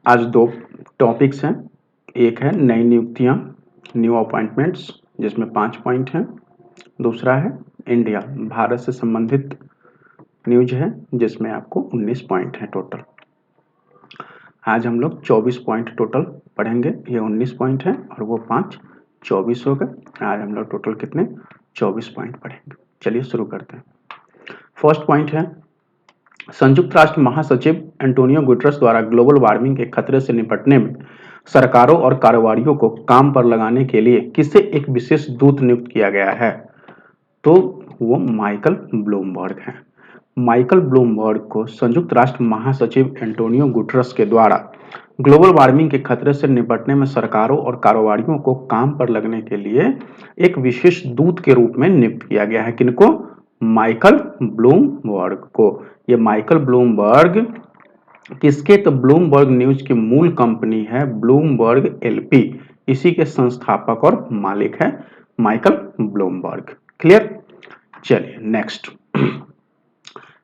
आज दो टॉपिक्स हैं। एक है नई नियुक्तियां, न्यू अपॉइंटमेंट्स, जिसमें 5 पॉइंट हैं। दूसरा है इंडिया, भारत से संबंधित न्यूज है, जिसमें आपको 19 पॉइंट हैं टोटल। आज हम लोग 24 पॉइंट टोटल पढ़ेंगे। ये 19 पॉइंट है और वो 5 24 हो गए। आज हम लोग टोटल कितने 24 पॉइंट पढ़ेंगे। चलिए शुरू करते हैं। फर्स्ट पॉइंट है, संयुक्त राष्ट्र महासचिव एंटोनियो गुटेरेस द्वारा ग्लोबल वार्मिंग के खतरे से निपटने में सरकारों और कारोबारियों को काम पर लगाने के लिए किसे एक विशेष दूत नियुक्त किया गया है? तो वो माइकल ब्लूमबर्ग हैं। माइकल ब्लूमबर्ग को संयुक्त राष्ट्र महासचिव एंटोनियो गुटेरेस के द्वारा ग्लोबल वार्मिंग के खतरे से निपटने में सरकारों और कारोबारियों को काम पर लगने के लिए एक विशेष दूत के रूप में नियुक्त किया गया है। किनको? माइकल ब्लूमबर्ग को। ये माइकल ब्लूमबर्ग किसके? तो ब्लूमबर्ग न्यूज की मूल कंपनी है ब्लूमबर्ग एलपी। इसी के संस्थापक और मालिक है माइकल ब्लूमबर्ग। क्लियर? चलिए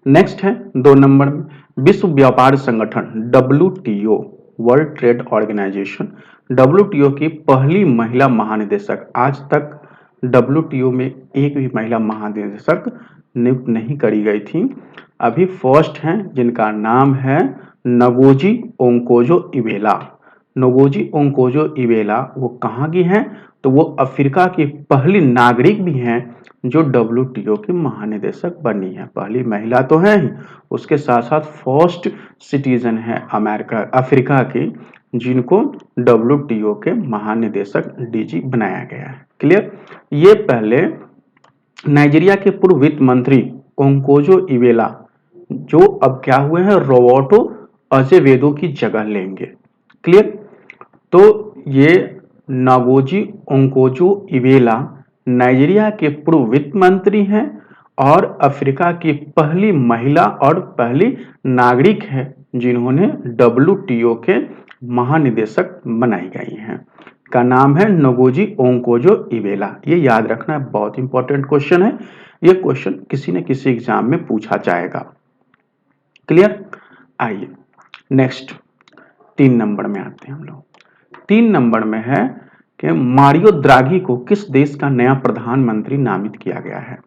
नेक्स्ट है 2 नंबर में, विश्व व्यापार संगठन WTO, world trade organisation, WTO की पहली महिला महानिदेशक। आज तक WTO में एक भी महिला महानिदेशक नियुक्त नहीं करी गई थी। अभी फर्स्ट हैं, जिनका नाम है नगोजी ओंकोजो-इवेला। नगोजी ओंकोजो-इवेला वो कहाँ की हैं? तो वो अफ्रीका की पहली नागरिक भी हैं जो WTO की महानिदेशक बनी है। पहली महिला तो है ही, उसके साथ साथ फर्स्ट सिटीजन है अफ्रीका की, जिनको WTO के महानिदेशक DG बनाया गया है। क्लियर? ये पहले नाइजीरिया के पूर्व वित्त मंत्री ओंकोजो इवेला, जो अब क्या हुए हैं, रोबर्टो अजेवेदो की जगह लेंगे। क्लियर? तो ये नगोजी ओंकोजो इवेला नाइजीरिया के पूर्व वित्त मंत्री हैं और अफ्रीका की पहली महिला और पहली नागरिक है जिन्होंने WTO के महानिदेशक बनाई गई हैं। का नाम है नगोजी ओंकोजो इवेला। ये याद रखना, बहुत इंपॉर्टेंट क्वेश्चन है। ये क्वेश्चन किसी न किसी एग्जाम में पूछा जाएगा। क्लियर? आइए नेक्स्ट 3 नंबर में आते हैं हम लोग। 3 नंबर में है कि मारियो द्राघी को किस देश का नया प्रधानमंत्री नामित किया गया है?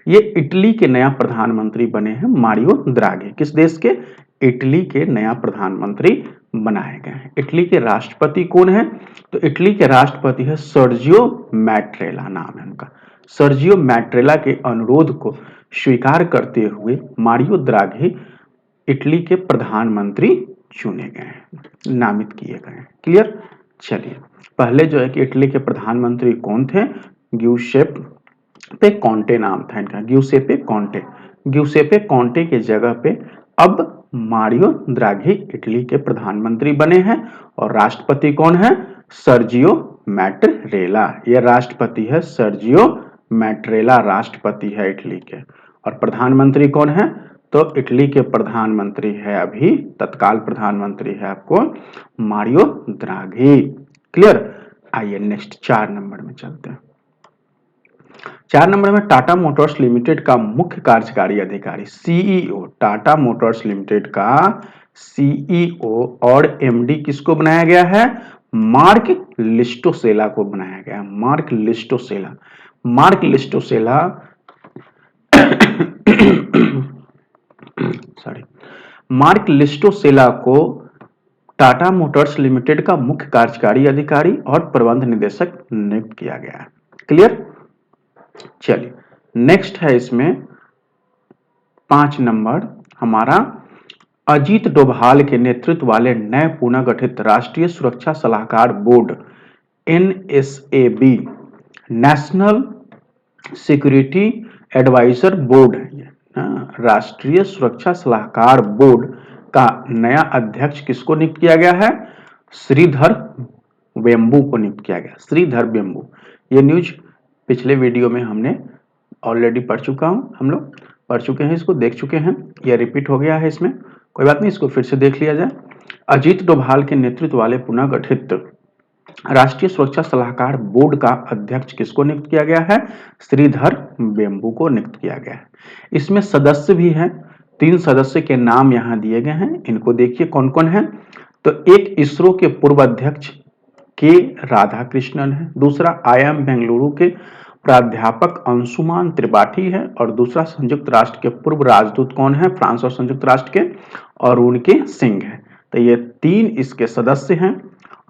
ये इटली के नया प्रधानमंत्री बने हैं मारियो द्राघी। किस देश के? इटली के नया प्रधानमंत्री बनाए गए हैं। इटली के राष्ट्रपति कौन है? तो इटली के राष्ट्रपति है सर्जियो मैट्रेला, नाम है उनका। सर्जियो मैट्रेला के अनुरोध को स्वीकार करते हुए मारियो द्राघी इटली के प्रधानमंत्री चुने गए हैं, नामित किए गए हैं। क्लियर? चलिए, पहले जो है कि इटली के प्रधानमंत्री कौन थे? ग्यूसेप्पे कॉन्टे नाम था इनका, ग्यूसेप्पे कॉन्टे। ग्यूसेप्पे कॉन्टे के जगह पे अब मारियो द्राघी इटली के प्रधानमंत्री बने हैं। और राष्ट्रपति कौन है? सर्जियो मैट्रेला। ये राष्ट्रपति है सर्जियो मैट्रेला, राष्ट्रपति है इटली के। और प्रधानमंत्री कौन है? तो इटली के प्रधानमंत्री है, अभी तत्काल प्रधानमंत्री है आपको मारियो द्राघी। क्लियर? आइए नेक्स्ट 4 नंबर में चलते हैं। 4 नंबर में टाटा मोटर्स लिमिटेड का मुख्य कार्यकारी अधिकारी CEO, टाटा मोटर्स लिमिटेड का CEO और MD किसको बनाया गया है? मार्क लिस्टोसेला को बनाया गया है। मार्क लिस्टोसेला। मार्क लिस्टोसेला सॉरी, मार्क लिस्टोसेला को टाटा मोटर्स लिमिटेड का मुख्य कार्यकारी अधिकारी और प्रबंध निदेशक नियुक्त किया गया है। क्लियर? चलिए नेक्स्ट है इसमें 5 नंबर हमारा, अजीत डोभाल के नेतृत्व वाले नए पुनः गठित राष्ट्रीय सुरक्षा सलाहकार board NSAB, national security adviser board है, राष्ट्रीय सुरक्षा सलाहकार बोर्ड का नया अध्यक्ष किसको नियुक्त किया गया है? श्रीधर वेम्बू को नियुक्त किया गया। श्रीधर वेम्बू। ये न्यूज पिछले वीडियो में हमने ऑलरेडी पढ़ चुका हूं, हम लोग पढ़ चुके हैं, इसको देख चुके हैं। यह रिपीट हो गया है इसमें, कोई बात नहीं, इसको फिर से देख लिया जाए। अजीत डोभाल के नेतृत्व वाले पुनः गठित राष्ट्रीय सुरक्षा सलाहकार बोर्ड का अध्यक्ष किसको नियुक्त किया गया है? श्रीधर वेम्बू को नियुक्त किया गया है। इसमें सदस्य भी हैं, 3 सदस्य के नाम यहां दिए गए हैं, इनको देखिए कौन कौन है। तो एक इसरो के पूर्व अध्यक्ष के राधाकृष्णन है, दूसरा IIM बेंगलुरु के प्राध्यापक अंशुमान त्रिपाठी है, और दूसरा संयुक्त राष्ट्र के पूर्व राजदूत कौन है, फ्रांस और संयुक्त राष्ट्र के, अरुण के सिंह है। तो ये 3 इसके सदस्य हैं,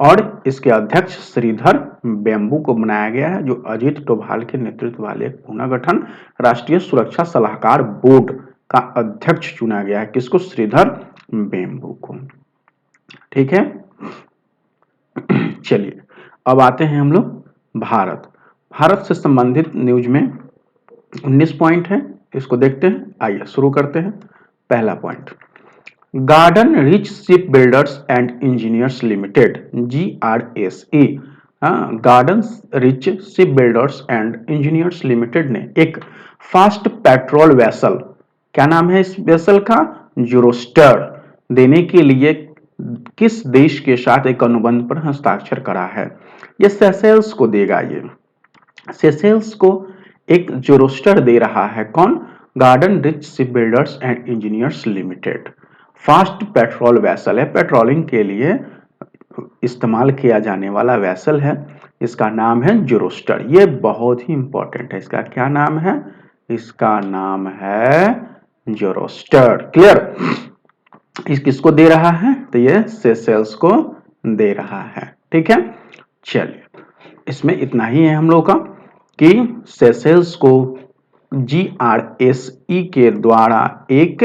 और इसके अध्यक्ष श्रीधर बेम्बू को बनाया गया है, जो अजीत डोभाल के नेतृत्व वाले पुनर्गठन राष्ट्रीय सुरक्षा सलाहकार बोर्ड का अध्यक्ष चुना गया है। किसको? श्रीधर बेम्बू को। ठीक है, चलिए अब आते हैं हम लोग भारत। भारत से संबंधित न्यूज में 19 पॉइंट है, इसको देखते हैं। आइए शुरू करते हैं। पहला point, garden rich ship builders and engineers limited, GRSE, garden rich ship builders and engineers limited ने एक फास्ट पेट्रोल वेसल, क्या नाम है इस वेसल का, यूरोस्टर, देने के लिए किस देश के साथ एक अनुबंध पर हस्ताक्षर करा है? ये सेशेल्स को देगा। ये सेशेल्स को एक यूरोस्टर दे रहा है। कौन? Garden rich ship builders and engineers limited. Fast patrol vessel है, पेट्रोलिंग के लिए इस्तेमाल किया जाने वाला वेसल है, इसका नाम है यूरोस्टर। ये बहुत ही इंपॉर्टेंट है। इसका क्या नाम है? इसका नाम है यूरोस्टर। क्लियर? इस किसको दे रहा है? तो ये सेशेल्स को दे रहा है। ठीक है, चलिए इसमें इतना ही है हम लोग का कि सेशेल्स को GRSE के द्वारा एक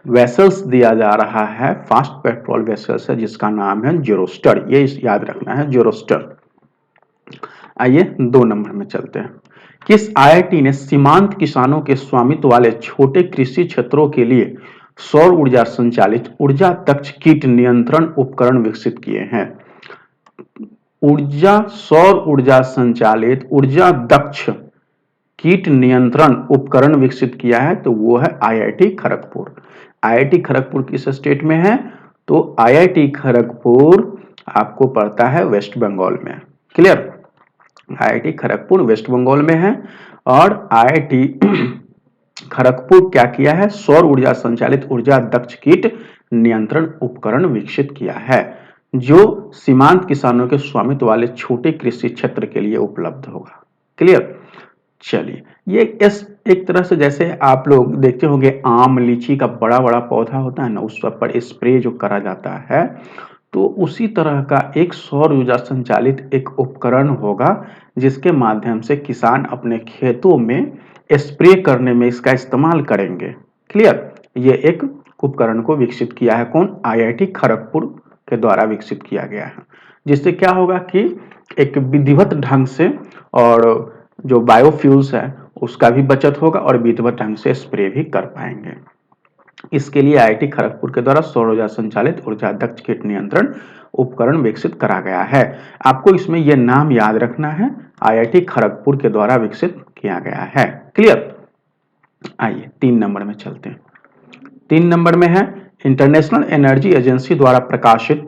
वेसल्स दिया जा रहा है, फास्ट पेट्रोल वेसल्स है, जिसका नाम है यूरोस्टर। ये याद रखना है, यूरोस्टर। आइए 2 नंबर में चलते हैं। किस IIT ने सीमांत किसानों के स्वामित्व वाले छोटे कृषि क्षेत्रों के लिए सौर ऊर्जा संचालित ऊर्जा दक्ष कीट नियंत्रण उपकरण विकसित किए हैं? सौर ऊर्जा संचालित ऊर्जा दक्ष कीट नियंत्रण उपकरण विकसित किया है, तो वो है IIT खड़गपुर। IIT खड़गपुर किस स्टेट में है? तो IIT खड़गपुर आपको पड़ता है वेस्ट बंगाल में। Clear? IIT Kharagpur West Bengal में है, और IIT खड़गपुर क्या किया है? सौर ऊर्जा संचालित ऊर्जा दक्ष कीट नियंत्रण उपकरण विकसित किया है, जो सीमांत किसानों के स्वामित्व वाले छोटे कृषि क्षेत्र के लिए उपलब्ध होगा। क्लियर? चलिए, ये एक तरह से जैसे आप लोग देखते होंगे आम लीची का बड़ा बड़ा पौधा होता है ना, उस पर स्प्रे जो करा जाता है, तो उसी तरह का एक सौर ऊर्जा संचालित एक उपकरण होगा, जिसके माध्यम से किसान अपने खेतों में स्प्रे करने में इसका इस्तेमाल करेंगे। क्लियर? ये एक उपकरण को विकसित किया है कौन? IIT खड़गपुर के द्वारा विकसित किया गया है, जिससे क्या होगा कि एक विधिवत ढंग से, और जो बायोफ्यूल्स है उसका भी बचत होगा, और विधिवत ढंग से स्प्रे भी कर पाएंगे। इसके लिए IIT खड़गपुर के द्वारा सौर ऊर्जा संचालित ऊर्जा दक्ष कीट नियंत्रण उपकरण विकसित करा गया है। आपको इसमें यह नाम याद रखना है, IIT खड़गपुर के द्वारा विकसित किया गया है। क्लियर? आइए 3 नंबर में चलते हैं। 3 नंबर में है, इंटरनेशनल एनर्जी एजेंसी द्वारा प्रकाशित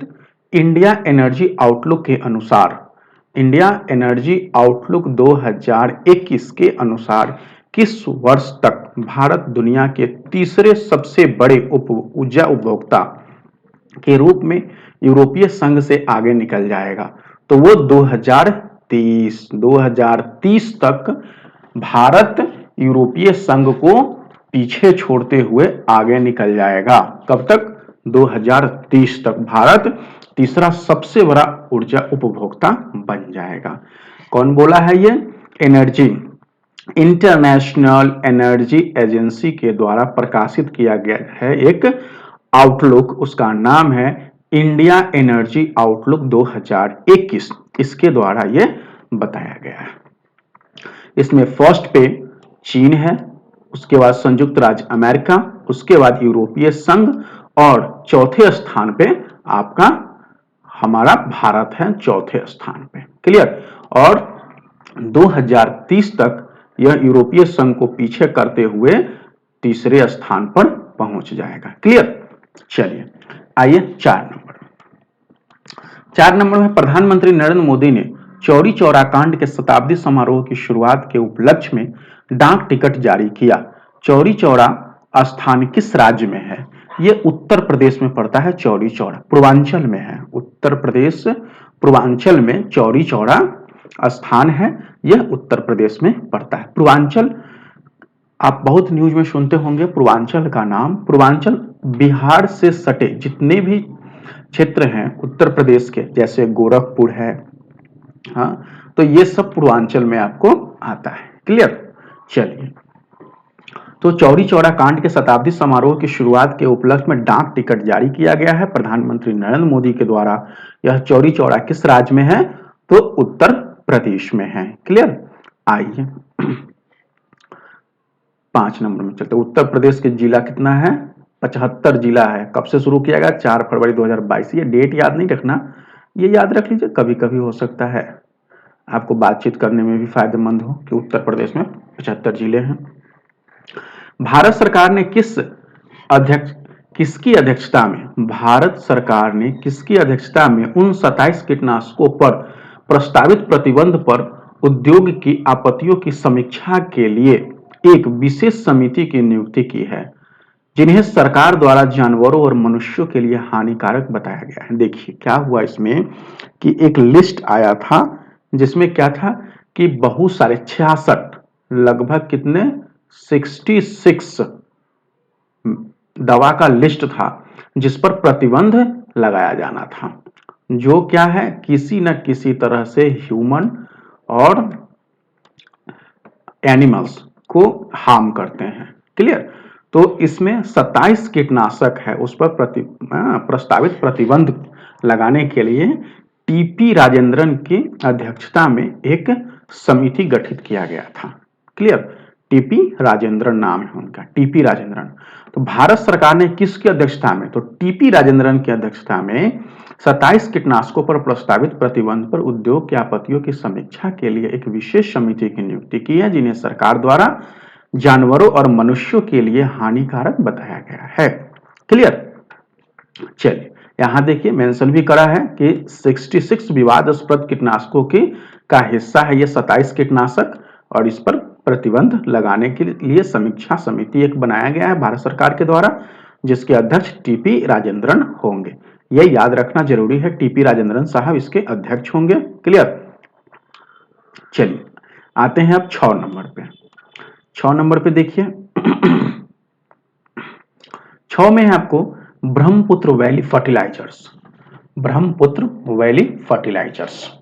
इंडिया एनर्जी आउटलुक के अनुसार, इंडिया एनर्जी आउटलुक 2021 के अनुसार किस वर्ष तक भारत दुनिया के तीसरे सबसे बड़े ऊर्जा उपभोक्ता के रूप में यूरोपीय संघ से आगे निकल जाएगा? तो वो 2030 तक भारत यूरोपीय संघ को पीछे छोड़ते हुए आगे निकल जाएगा। कब तक? 2030 तक भारत तीसरा सबसे बड़ा ऊर्जा उपभोक्ता बन जाएगा। कौन बोला है ये? एनर्जी इंटरनेशनल एनर्जी एजेंसी के द्वारा प्रकाशित किया गया है एक आउटलुक, उसका नाम है इंडिया एनर्जी आउटलुक 2021। इसके द्वारा ये बताया गया है। इसमें फर्स्ट पे चीन है, उसके बाद संयुक्त राज्य अमेरिका, उसके बाद यूरोपीय संघ, और चौथे स्थान पे आपका हमारा भारत है, चौथे स्थान पे। क्लियर? और 2030 तक यह यूरोपीय संघ को पीछे करते हुए तीसरे स्थान पर पहुंच जाएगा। क्लियर? चलिए आइए 4 नंबर। 4 नंबर में प्रधानमंत्री नरेंद्र मोदी ने चौरी चौरा कांड के शताब्दी समारोह की शुरुआत के उपलक्ष्य में डाक टिकट जारी किया। चौरी चौरा स्थान किस राज्य में है? ये उत्तर प्रदेश में पड़ता है। चौरी चौरा पूर्वांचल में है, उत्तर प्रदेश पूर्वांचल में चौरी चौरा स्थान है, यह उत्तर प्रदेश में पड़ता है। पूर्वांचल आप बहुत न्यूज में सुनते होंगे पूर्वांचल का नाम। पूर्वांचल बिहार से सटे जितने भी क्षेत्र हैं उत्तर प्रदेश के, जैसे गोरखपुर है, हाँ, तो ये सब पूर्वांचल में आपको आता है। क्लियर। चलिए, तो चौरी चौरा कांड के शताब्दी समारोह की शुरुआत के उपलक्ष्य में डाक टिकट जारी किया गया है प्रधानमंत्री नरेंद्र मोदी के द्वारा। यह चौरी चौरा किस राज्य में है? तो उत्तर प्रदेश में है। क्लियर। आइए 5 नंबर में चलते। उत्तर प्रदेश के जिला कितना है? 75 जिला है। कब से शुरू किया गया? 4 फरवरी 2022। ये डेट याद नहीं रखना, ये याद रख लीजिए, कभी कभी हो सकता है आपको बातचीत करने में भी फायदेमंद हो कि उत्तर प्रदेश में 75 जिले हैं। भारत सरकार ने किसकी अध्यक्षता में, भारत सरकार ने किसकी अध्यक्षता में उन 27 कीटनाशकों पर प्रस्तावित प्रतिबंध पर उद्योग की आपत्तियों की समीक्षा के लिए एक विशेष समिति की नियुक्ति की है, जिन्हें सरकार द्वारा जानवरों और मनुष्यों के लिए हानिकारक बताया गया है। देखिए क्या हुआ इसमें कि एक लिस्ट आया था जिसमें क्या था कि बहुत सारे 66 लगभग कितने 66 दवा का लिस्ट था जिस पर प्रतिबंध लगाया जाना था, जो क्या है किसी न किसी तरह से ह्यूमन और एनिमल्स को हार्म करते हैं। क्लियर। तो इसमें 27 कीटनाशक है उस पर प्रस्तावित प्रतिबंध लगाने के लिए टीपी राजेंद्रन की अध्यक्षता में एक समिति गठित किया गया था। क्लियर। टीपी राजेंद्रन नाम है उनका, टीपी राजेंद्रन। तो भारत सरकार ने किसकी अध्यक्षता में? तो टीपी राजेंद्रन की अध्यक्षता में 27 कीटनाशकों पर प्रस्तावित प्रतिबंध पर उद्योग की आपत्तियों की समीक्षा के लिए एक विशेष समिति की नियुक्ति की है, जिन्हें सरकार द्वारा जानवरों और मनुष्यों के लिए हानिकारक बताया गया है। क्लियर। चलिए, यहां देखिए मेंशन भी करा है कि 66 विवादास्पद कीटनाशकों की का हिस्सा है ये 27 कीटनाशक, और इस पर प्रतिबंध लगाने के लिए समीक्षा समिति एक बनाया गया है भारत सरकार के द्वारा, जिसके अध्यक्ष टीपी राजेंद्रन होंगे। यह याद रखना जरूरी है, टीपी राजेंद्रन साहब इसके अध्यक्ष होंगे। क्लियर। चलिए आते हैं अब 6 नंबर पे। 6 नंबर पे देखिए 6 में है आपको Brahmaputra valley fertilizers. Brahmaputra valley fertilizers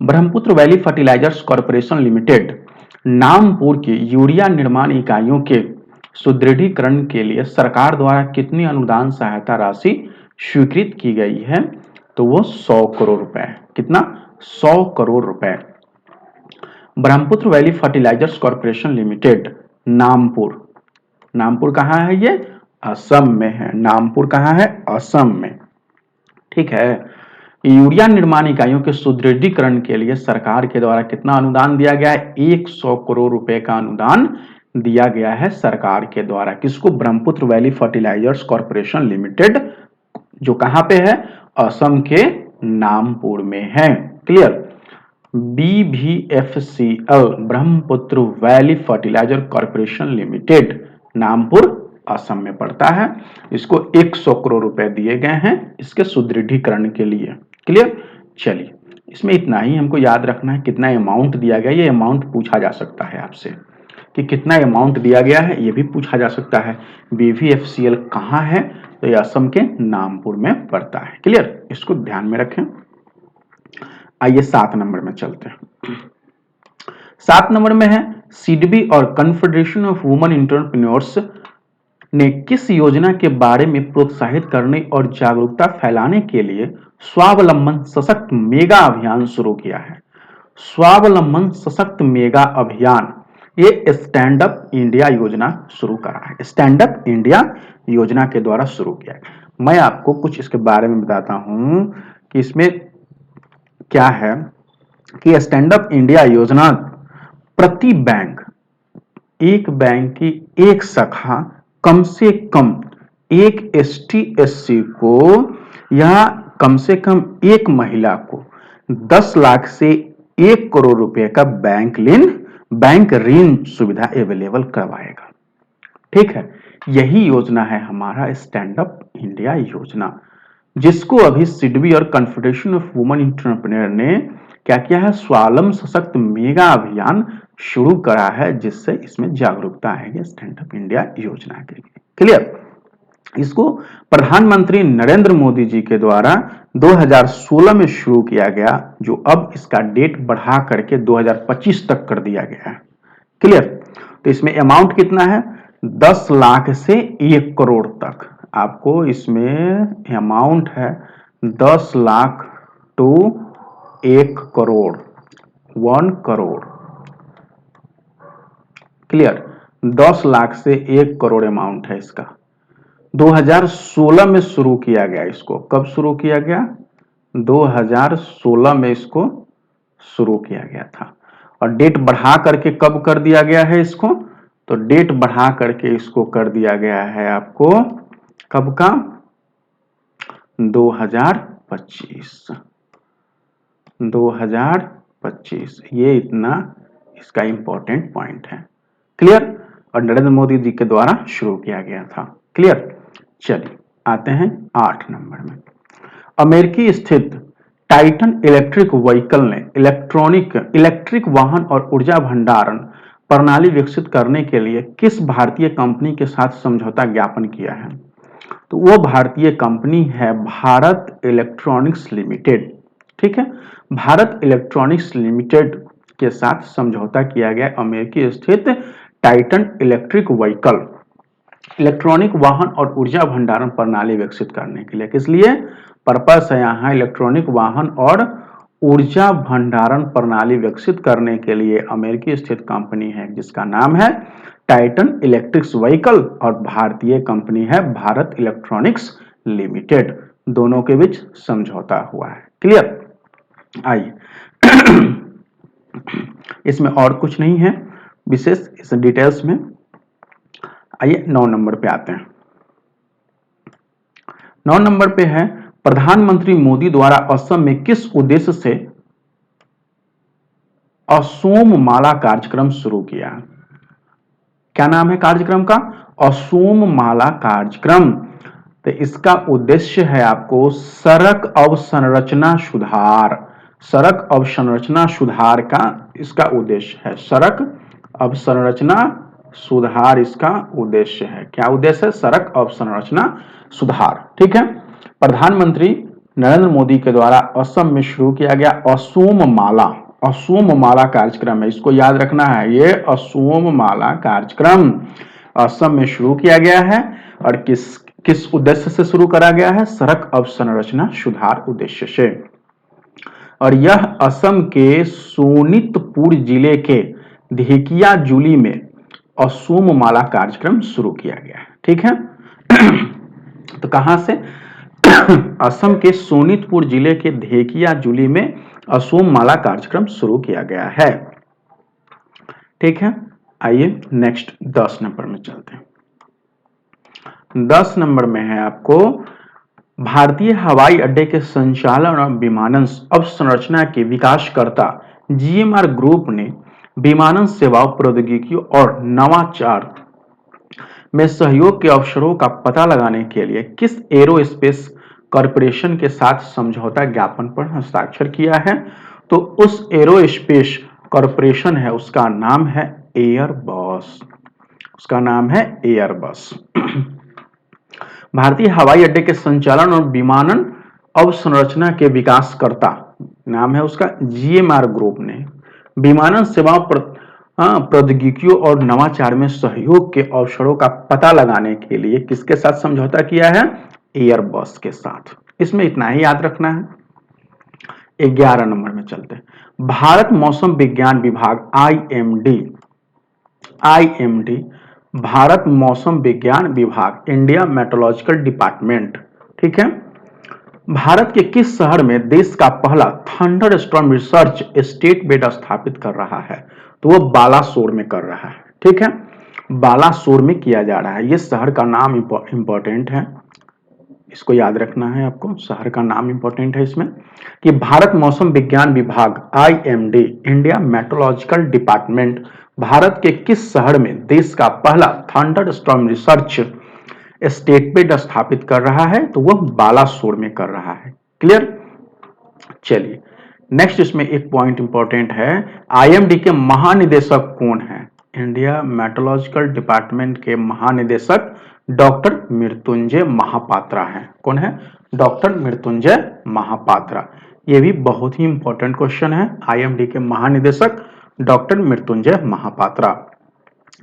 Brahmaputra valley fertilizers corporation limited नामपुर की यूरिया निर्माण इकाइयों के सुदृढ़ीकरण के लिए सरकार द्वारा कितनी अनुदान सहायता राशि स्वीकृत की गई है? तो वो 100 करोड़ रुपए। कितना? 100 करोड़ रुपए। Brahmaputra valley fertilizers corporation limited Nampur, Nampur कहां है? ये असम में है। नामपुर कहां है? असम में। ठीक है। यूरिया निर्माण इकाइयों के सुदृढ़ीकरण के लिए सरकार के द्वारा कितना अनुदान दिया गया है? 100 करोड़ रुपए का अनुदान दिया गया है सरकार के द्वारा। किसको? Brahmaputra valley fertilizers corporation limited, जो कहां पे है? असम के नामपुर में है। Clear. BVFCL Brahmaputra valley fertilizer corporation limited नामपुर असम में पड़ता है। इसको 100 करोड़ रुपए दिए गए हैं इसके सुदृढ़ीकरण के लिए। क्लियर। चलिए इसमें इतना ही हमको याद रखना है, कितना अमाउंट दिया गया, ये अमाउंट पूछा जा सकता है आपसे कि कितना अमाउंट दिया गया है, ये भी पूछा जा सकता है। BVFCL कहां है? तो ये असम के नामपुर में पड़ता है। क्लियर, इसको ध्यान में रखें। आइए 7 नंबर में चलते हैं। 7 नंबर में है सिडबी और कन्फेडरेशन ऑफ वुमेन एंटरप्रेन्योर्स ने किस योजना के बारे में प्रोत्साहित करने और जागरूकता फैलाने के लिए स्वावलंबन सशक्त मेगा अभियान शुरू किया है? स्वावलंबन सशक्त मेगा अभियान, ये स्टैंड अप इंडिया योजना शुरू करा है। स्टैंड अप इंडिया योजना के द्वारा शुरू किया है। मैं आपको कुछ इसके बारे में बताता हूं कि इसमें क्या है कि स्टैंड अप इंडिया योजना प्रति बैंक, एक बैंक की एक शाखा कम से कम एक ST SC को या कम से कम एक महिला को 10 लाख से 1 करोड़ रुपए का बैंक ऋण सुविधा अवेलेबल करवाएगा। ठीक है, यही योजना है हमारा स्टैंड अप इंडिया योजना, जिसको अभी सिडबी और कॉन्फेडरेशन ऑफ वुमेन एंटरप्रेन्योर ने क्या किया है, स्वावलंबन सशक्त मेगा अभियान शुरू करा है, जिससे इसमें जागरूकता आएगी स्टैंड अप इंडिया योजना के लिए। क्लियर। इसको प्रधानमंत्री नरेंद्र मोदी जी के द्वारा 2016 में शुरू किया गया, जो अब इसका डेट बढ़ा करके 2025 तक कर दिया गया है। क्लियर। तो इसमें अमाउंट कितना है, 10 लाख से 1 करोड़ तक। आपको इसमें अमाउंट है 10 लाख टू 1 करोड़, 1 करोड़। क्लियर। 10 लाख से 1 करोड़ अमाउंट है इसका। 2016 में शुरू किया गया। इसको कब शुरू किया गया, 2016 में इसको शुरू किया गया था। और डेट बढ़ा करके कब कर दिया गया है इसको, तो डेट बढ़ा करके इसको कर दिया गया है आपको कब का, 2025। ये इतना इसका इंपॉर्टेंट पॉइंट है। क्लियर। और नरेंद्र मोदी जी के द्वारा शुरू किया गया था। क्लियर। चलिए आते हैं 8 नंबर में। अमेरिकी स्थित टाइटन इलेक्ट्रिक व्हीकल ने इलेक्ट्रिक वाहन और ऊर्जा भंडारण प्रणाली विकसित करने के लिए किस भारतीय कंपनी के साथ समझौता ज्ञापन किया है, तो वो भारतीय कंपनी है भारत इलेक्ट्रॉनिक्स लिमिटेड। ठीक है, भारत इलेक्ट्रॉनिक्स लिमिटेड के साथ समझौता किया गया अमेरिकी स्थित टाइटन इलेक्ट्रिक व्हीकल इलेक्ट्रॉनिक वाहन और ऊर्जा भंडारण प्रणाली विकसित करने के लिए। किस लिए पर्पस है यहाँ, इलेक्ट्रॉनिक वाहन और ऊर्जा भंडारण प्रणाली विकसित करने के लिए अमेरिकी स्थित कंपनी है जिसका नाम है टाइटन इलेक्ट्रिक्स व्हीकल, और भारतीय कंपनी है भारत इलेक्ट्रॉनिक्स लिमिटेड। दोनों के बीच समझौता हुआ है। क्लियर। आइए इसमें और कुछ नहीं है विशेष इस डिटेल्स में। आइए 9 नंबर पे आते हैं। 9 नंबर पे है प्रधानमंत्री मोदी द्वारा असम में किस उद्देश्य से असोम माला कार्यक्रम शुरू किया। क्या नाम है कार्यक्रम का, असोम माला कार्यक्रम। तो इसका उद्देश्य है आपको सड़क अवसंरचना सुधार। सड़क अवसंरचना सुधार का इसका उद्देश्य है, सड़क अवसंरचना सुधार इसका उद्देश्य है। क्या उद्देश्य है, सड़क अवसंरचना सुधार। ठीक है, प्रधानमंत्री नरेंद्र मोदी के द्वारा असम में शुरू किया गया असोम माला कार्यक्रम है। इसको याद रखना है, ये असोम माला कार्यक्रम असम में शुरू किया गया है और किस उद्देश्य से शुरू करा गया है, सड़क अवसंरचना सुधार उद्देश्य से। और यह असम के सोनितपुर जिले के धेकियाजुली में असोम माला कार्यक्रम शुरू किया गया है। ठीक है तो कहां से असम के सोनितपुर जिले के धेकियाजुली में असोम माला कार्यक्रम शुरू किया गया है। ठीक है, आइए नेक्स्ट 10 नंबर में चलते हैं। 10 नंबर में है आपको भारतीय हवाई अड्डे के संचालन और विमानन अवसंरचना के विकासकर्ता जीएमआर ग्रुप ने विमानन सेवाओं, प्रौद्योगिकियों और नवाचार में सहयोग के अवसरों का पता लगाने के लिए किस एरोस्पेस कॉरपोरेशन के साथ समझौता ज्ञापन पर हस्ताक्षर किया है, तो उस एरोस्पेस कॉरपोरेशन है उसका नाम है एयरबस। उसका नाम है एयरबस। भारतीय हवाई अड्डे के संचालन और विमानन अवसंरचना के विकासकर्ता नाम है उसका जीएमआर ग्रुप ने विमानन सेवाओं, प्रौद्योगिकियों और नवाचार में सहयोग के अवसरों का पता लगाने के लिए किसके साथ समझौता किया है, एयरबस के साथ। इसमें इतना ही याद रखना है। 11 नंबर में चलते हैं। भारत मौसम विज्ञान विभाग आईएमडी भारत मौसम विज्ञान विभाग, इंडिया मेट्रोलॉजिकल डिपार्टमेंट, ठीक है, भारत के किस शहर में देश का पहला thunder storm research state bed स्थापित कर रहा है, तो वो बालासोर में कर रहा है। ठीक है, बालासोर में किया जा रहा है। ये शहर का नाम इंपॉर्टेंट है, इसको याद रखना है आपको, शहर का नाम इंपॉर्टेंट है इसमें, कि भारत मौसम विज्ञान विभाग IMD India meteorological department Bharat के किस शहर में देश का पहला थंडर स्टॉर्म रिसर्च स्टेटमेंट स्थापित कर रहा है? तो वह बालासोर में कर रहा है। क्लियर? चलिए नेक्स्ट इसमें एक पॉइंट इंपॉर्टेंट है, IMD के महानिदेशक कौन है? इंडिया मेट्रोलॉजिकल डिपार्टमेंट के महानिदेशक डॉक्टर मृत्युंजय महापात्रा हैं। कौन है? डॉक्टर मृत्युंजय महापात्रा। ये भी बहुत ही इंपॉर्टेंट क्वेश्चन है। IMD के महानिदेशक डॉक्टर मृत्युंजय महापात्रा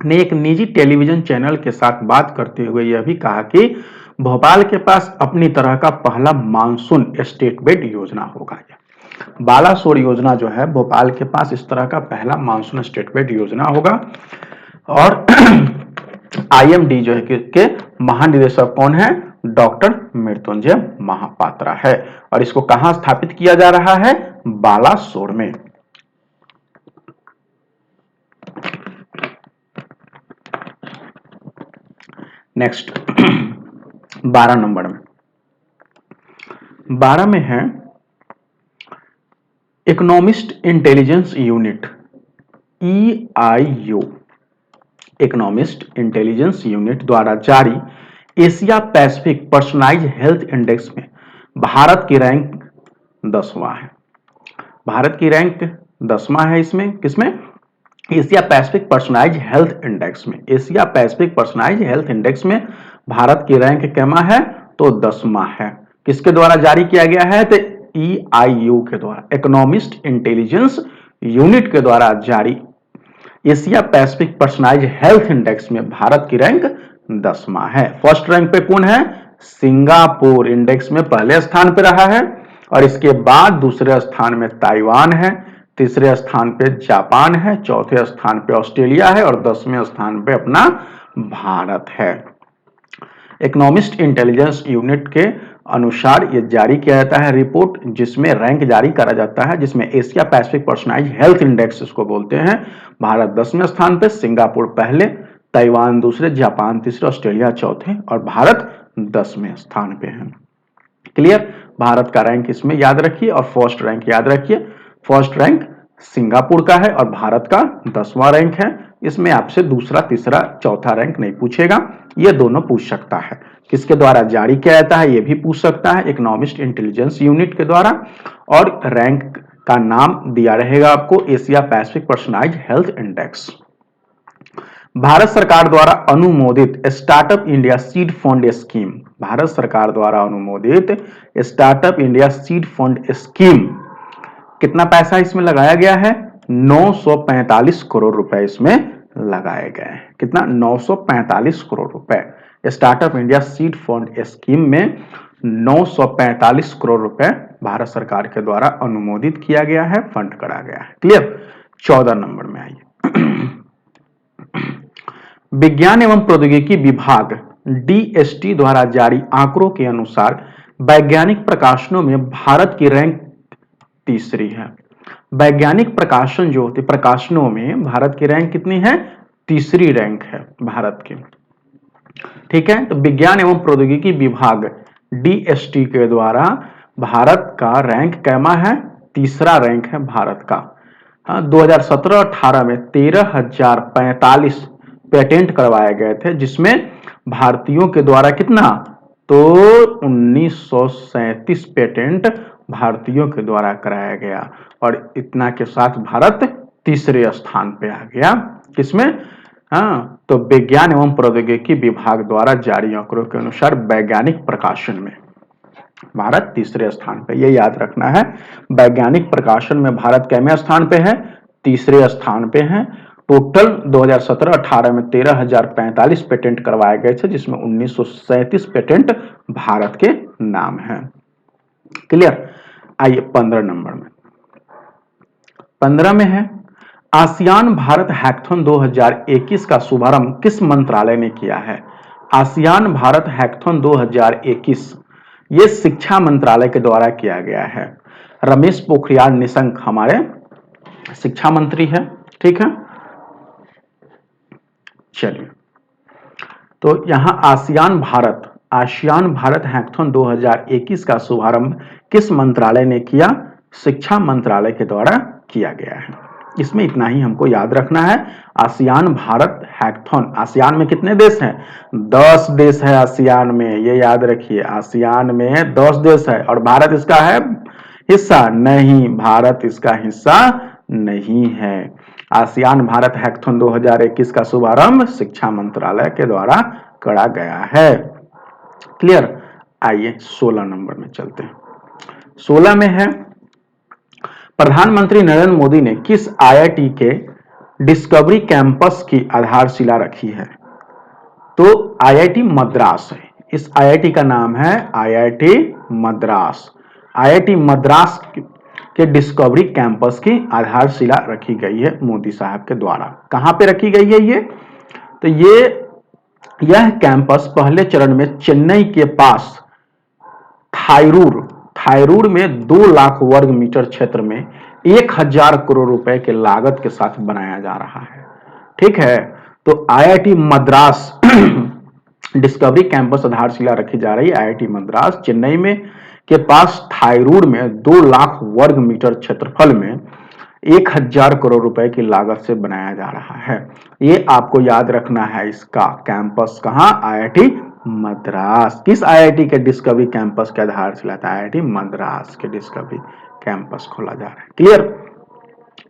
ने एक निजी टेलीविजन चैनल के साथ बात करते हुए यह भी कहा कि भोपाल के पास अपनी तरह का पहला मानसून स्टेट बेड योजना होगा। बालासोर योजना जो है, भोपाल के पास इस तरह का पहला मानसून स्टेट बेड योजना होगा। और IMD जो है के महानिदेशक कौन है? डॉक्टर मृत्युंजय महापात्रा है। और इसको कहां स्थापित किया जा रहा है? बालासोर में। नेक्स्ट 12 नंबर में, 12 में है Economist Intelligence Unit EIU, Economist Intelligence Unit द्वारा जारी Asia Pacific personalise health index में भारत की रैंक 10वां है। भारत की रैंक 10वां है इसमें, किसमें? Asia Pacific personalise health index में। Asia Pacific personalise health index में भारत की रैंक कैमा है? तो 10वां है। किसके द्वारा जारी किया गया है? तो EIU के द्वारा, इकोनॉमिस्ट इंटेलिजेंस यूनिट के द्वारा जारी Asia Pacific personalise health index में भारत की रैंक 10वां है। फर्स्ट रैंक पे कौन है? सिंगापुर इंडेक्स में पहले स्थान पे रहा है, और इसके बाद दूसरे स्थान में ताइवान है, तीसरे स्थान पे जापान है, चौथे स्थान पे ऑस्ट्रेलिया है, और 10वें स्थान पे अपना भारत है। इकोनॉमिस्ट इंटेलिजेंस यूनिट के अनुसार यह जारी किया जाता है रिपोर्ट, जिसमें रैंक जारी करा जाता है, जिसमें Asia Pacific personalise health index इसको बोलते हैं। भारत 10वें स्थान पे, सिंगापुर पहले, ताइवान दूसरे, जापान तीसरे, ऑस्ट्रेलिया चौथे, और भारत 10वें स्थान पे है। क्लियर? भारत का रैंक इसमें याद रखिए, और फर्स्ट रैंक याद रखिए। फर्स्ट रैंक सिंगापुर का है और भारत का 10वां रैंक है। इसमें आपसे दूसरा, तीसरा, चौथा रैंक नहीं पूछेगा, ये दोनों पूछ सकता है। किसके द्वारा जारी किया जाता है ये भी पूछ सकता है, इकोनॉमिस्ट इंटेलिजेंस यूनिट के द्वारा, और रैंक का नाम दिया रहेगा आपको Asia Pacific personalise health index. Bharat सरकार द्वारा अनुमोदित startup India seed fund scheme, Bharat सरकार द्वारा अनुमोदित startup India seed fund scheme, कितना पैसा इसमें लगाया गया है? 945 करोड़ रुपए इसमें लगाए गए हैं। कितना? 945 करोड़ रुपए। Startup India seed fund scheme में 945 करोड़ रुपए भारत सरकार के द्वारा अनुमोदित किया गया है, फंड करा गया है। क्लियर? 14 नंबर में आइए। विज्ञान एवं प्रौद्योगिकी विभाग DST द्वारा जारी आंकड़ों के अनुसार वैज्ञानिक प्रकाशनों में भारत की रैंक तीसरी है। वैज्ञानिक प्रकाशन जो होते, प्रकाशनों में भारत की रैंक कितनी है? तीसरी रैंक है भारत की। ठीक है, तो विज्ञान एवं प्रौद्योगिकी विभाग DST के द्वारा भारत का रैंक कैमा है? तीसरा रैंक है भारत का। 2017-18 में 13,045 पेटेंट करवाए गए थे, जिसमें भारतीयों के द्वारा कितना? तो 1937 पेटेंट भारतीयों के द्वारा कराया गया, और इतना के साथ भारत तीसरे स्थान पे आ गया। किसमें? तो विज्ञान एवं प्रौद्योगिकी विभाग द्वारा जारी आंकड़ों के अनुसार वैज्ञानिक प्रकाशन में भारत तीसरे स्थान पे, ये याद रखना है। वैज्ञानिक प्रकाशन में भारत कैमे स्थान पे है? तीसरे स्थान पे है। टोटल 2017-18 में 13,045 पेटेंट करवाए गए थे, जिसमें 1937 पेटेंट भारत के नाम है। क्लियर? आइए 15 नंबर में, 15 में है आसियान भारत हैकाथॉन 2021 का शुभारंभ किस मंत्रालय ने किया है? आसियान भारत हैकाथॉन 2021 ये शिक्षा मंत्रालय के द्वारा किया गया है। रमेश पोखरियाल निशंक हमारे शिक्षा मंत्री है। ठीक है, चलिए, तो यहां ASEAN Bharat ASEAN Bharat hackathon 2021 का शुभारंभ किस मंत्रालय ने किया? शिक्षा मंत्रालय के द्वारा किया गया है। इसमें इतना ही हमको याद रखना है। आसियान भारत हैकाथॉन, आसियान में कितने देश हैं? 10 देश है आसियान में, ये याद रखिए। आसियान में 10 देश है और भारत इसका है हिस्सा? नहीं, भारत इसका हिस्सा नहीं है। आसियान भारत हैकाथॉन 2021 का शुभारंभ शिक्षा मंत्रालय के द्वारा करा गया है। क्लियर? आइए 16 नंबर में चलते हैं। 16 में है, प्रधानमंत्री नरेंद्र मोदी ने किस आईआईटी के डिस्कवरी कैंपस की आधारशिला रखी है? तो आईआईटी मद्रास है। इस आईआईटी का नाम है आईआईटी मद्रास। आईआईटी मद्रास के डिस्कवरी कैंपस की आधारशिला रखी गई है मोदी साहब के द्वारा। कहां पे रखी गई है ये? तो यह कैंपस पहले चरण में चेन्नई के पास थायरूर में 2 लाख वर्ग मीटर क्षेत्र में 1000 करोड़ रुपए के लागत के साथ बनाया जा रहा है। ठीक है, तो आईआईटी मद्रास डिस्कवरी कैंपस आधारशिला रखी जा रही है आईआईटी मद्रास चेन्नई में के पास थायरूर में 2 लाख वर्ग मीटर क्षेत्रफल में 1000 करोड़ रुपए की लागत से बनाया जा रहा है। ये आपको याद रखना है। इसका कैंपस कहां? आईआईटी मद्रास। किस आईआईटी के डिस्कवरी कैंपस के आधारशिला था? आईआईटी मद्रास के डिस्कवरी कैंपस खोला जा रहा है। क्लियर?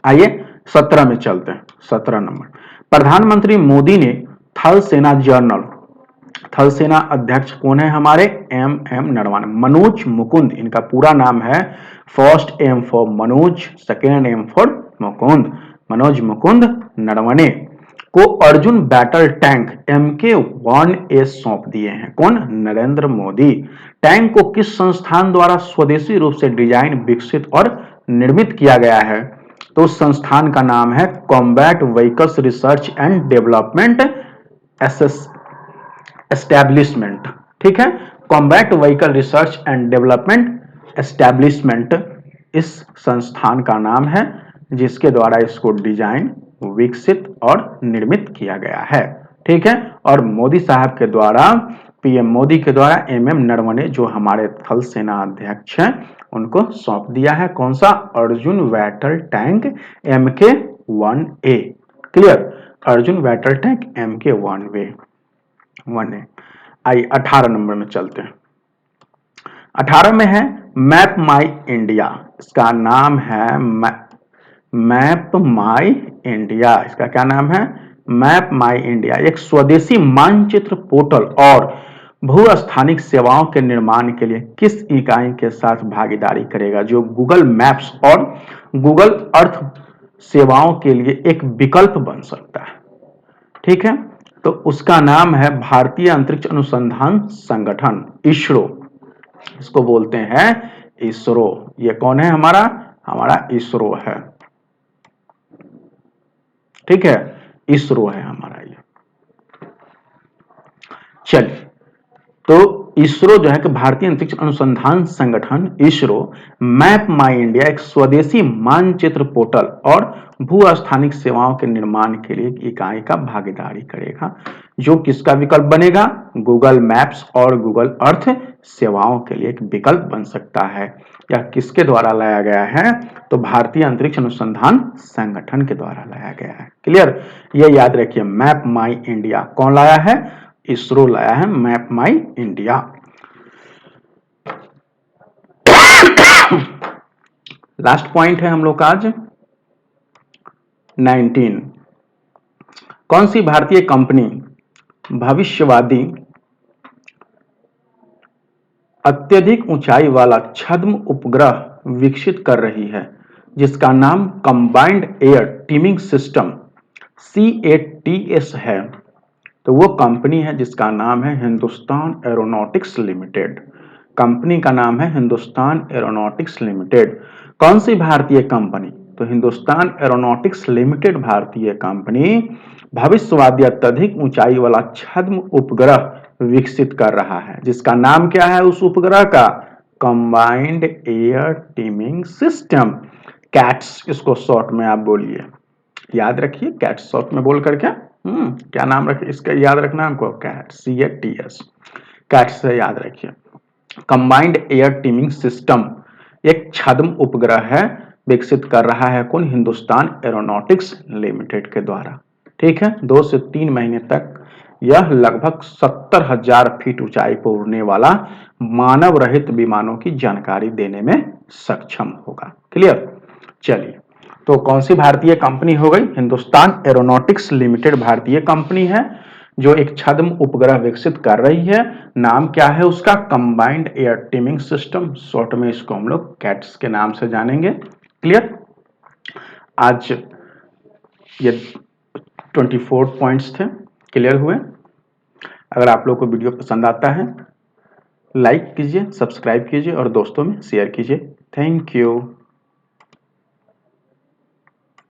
आइए 17 में चलते हैं। 17 नंबर, प्रधानमंत्री मोदी ने थल सेना जनरल, थल सेना अध्यक्ष कौन है हमारे? एम नरवणे, मनोज मुकुंद। इनका पूरा नाम है, first M for Manoj, second M for Mukund, Manoj Mukund Naravane को अर्जुन बैटल टैंक MK-1A सौंप दिए हैं। कौन? नरेंद्र मोदी। टैंक को किस संस्थान द्वारा स्वदेशी रूप से डिजाइन, विकसित और निर्मित किया गया है? तो उस संस्थान का नाम है combat vehicles research and development establishment. ठीक है, combat vehicle research and development establishment इस संस्थान का नाम है जिसके द्वारा इसको डिजाइन, विकसित और निर्मित किया गया है। ठीक है, और मोदी साहब के द्वारा, पीएम मोदी के द्वारा MM नरवणे जो हमारे थल सेना अध्यक्ष हैं उनको सौंप दिया है। कौन सा? Arjun battle tank MK-1A। Clear? Arjun battle tank MK-1A। आइए 18 नंबर में चलते हैं। 18 में है मैप माई इंडिया। इसका नाम है मैप माई इंडिया। इसका क्या नाम है? मैप माई इंडिया। एक स्वदेशी मानचित्र पोर्टल और भू-स्थानिक सेवाओं के निर्माण के लिए किस इकाई के साथ भागीदारी करेगा जो गूगल मैप्स और गूगल अर्थ सेवाओं के लिए एक विकल्प बन सकता है? ठीक है, तो उसका नाम है भारतीय अंतरिक्ष अनुसंधान संगठन, इसरो। इसको बोलते हैं इसरो। ये कौन है हमारा? हमारा इसरो है। ठीक है, इसरो है हमारा ये। चलिए, तो इसरो जो है कि भारतीय अंतरिक्ष अनुसंधान संगठन इसरो मैप माई इंडिया एक स्वदेशी मानचित्र पोर्टल और भू-स्थानिक सेवाओं के निर्माण के लिए एक इकाई का भागीदारी करेगा जो किसका विकल्प बनेगा? गूगल मैप्स और गूगल अर्थ सेवाओं के लिए एक विकल्प बन सकता है। यह किसके द्वारा लाया गया है? तो भारतीय अंतरिक्ष अनुसंधान संगठन के द्वारा लाया गया है। क्लियर? ये याद रखिए, मैप माई इंडिया कौन लाया है? इसरो लाया है मैप माई इंडिया। लास्ट पॉइंट है हम लोग का आज 19। कौन सी भारतीय कंपनी भविष्यवादी अत्यधिक ऊंचाई वाला छद्म उपग्रह विकसित कर रही है जिसका नाम combined air teeming system CATS है? तो वो कंपनी है जिसका नाम है हिंदुस्तान एरोनॉटिक्स लिमिटेड। कंपनी का नाम है हिंदुस्तान एरोनॉटिक्स लिमिटेड। कौन सी भारतीय कंपनी? तो हिंदुस्तान एरोनॉटिक्स लिमिटेड भारतीय कंपनी भविष्यवादी अत्यधिक ऊंचाई वाला छद्म उपग्रह विकसित कर रहा है जिसका नाम क्या है उस उपग्रह का? Combined air teeming system, cats. इसको शॉर्ट में आप बोलिए, याद रखिए, कैट्स शॉर्ट में बोल करके क्या नाम रखे इसका याद रखना हमको? Cat, CATS। कैट से याद रखिए। कंबाइंड एयर टीमिंग सिस्टम एक छद्म उपग्रह है, विकसित कर रहा है कौन? हिंदुस्तान एरोनॉटिक्स लिमिटेड के द्वारा। ठीक है, 2 से 3 महीने तक यह लगभग 70,000 फीट ऊंचाई पर उड़ने वाला मानव रहित विमानों की जानकारी देने में सक्षम होगा। क्लियर? चलिए, तो कौन सी भारतीय कंपनी हो गई? हिंदुस्तान एरोनॉटिक्स लिमिटेड भारतीय कंपनी है जो एक छद्म उपग्रह विकसित कर रही है। नाम क्या है उसका? Combined air teeming system, short में इसको हम लोग कैट्स के नाम से जानेंगे। क्लियर? आज ये 24 पॉइंट्स थे, क्लियर हुए? अगर आप लोग को वीडियो पसंद आता है, लाइक कीजिए, सब्सक्राइब कीजिए और दोस्तों में शेयर कीजिए। Thank you.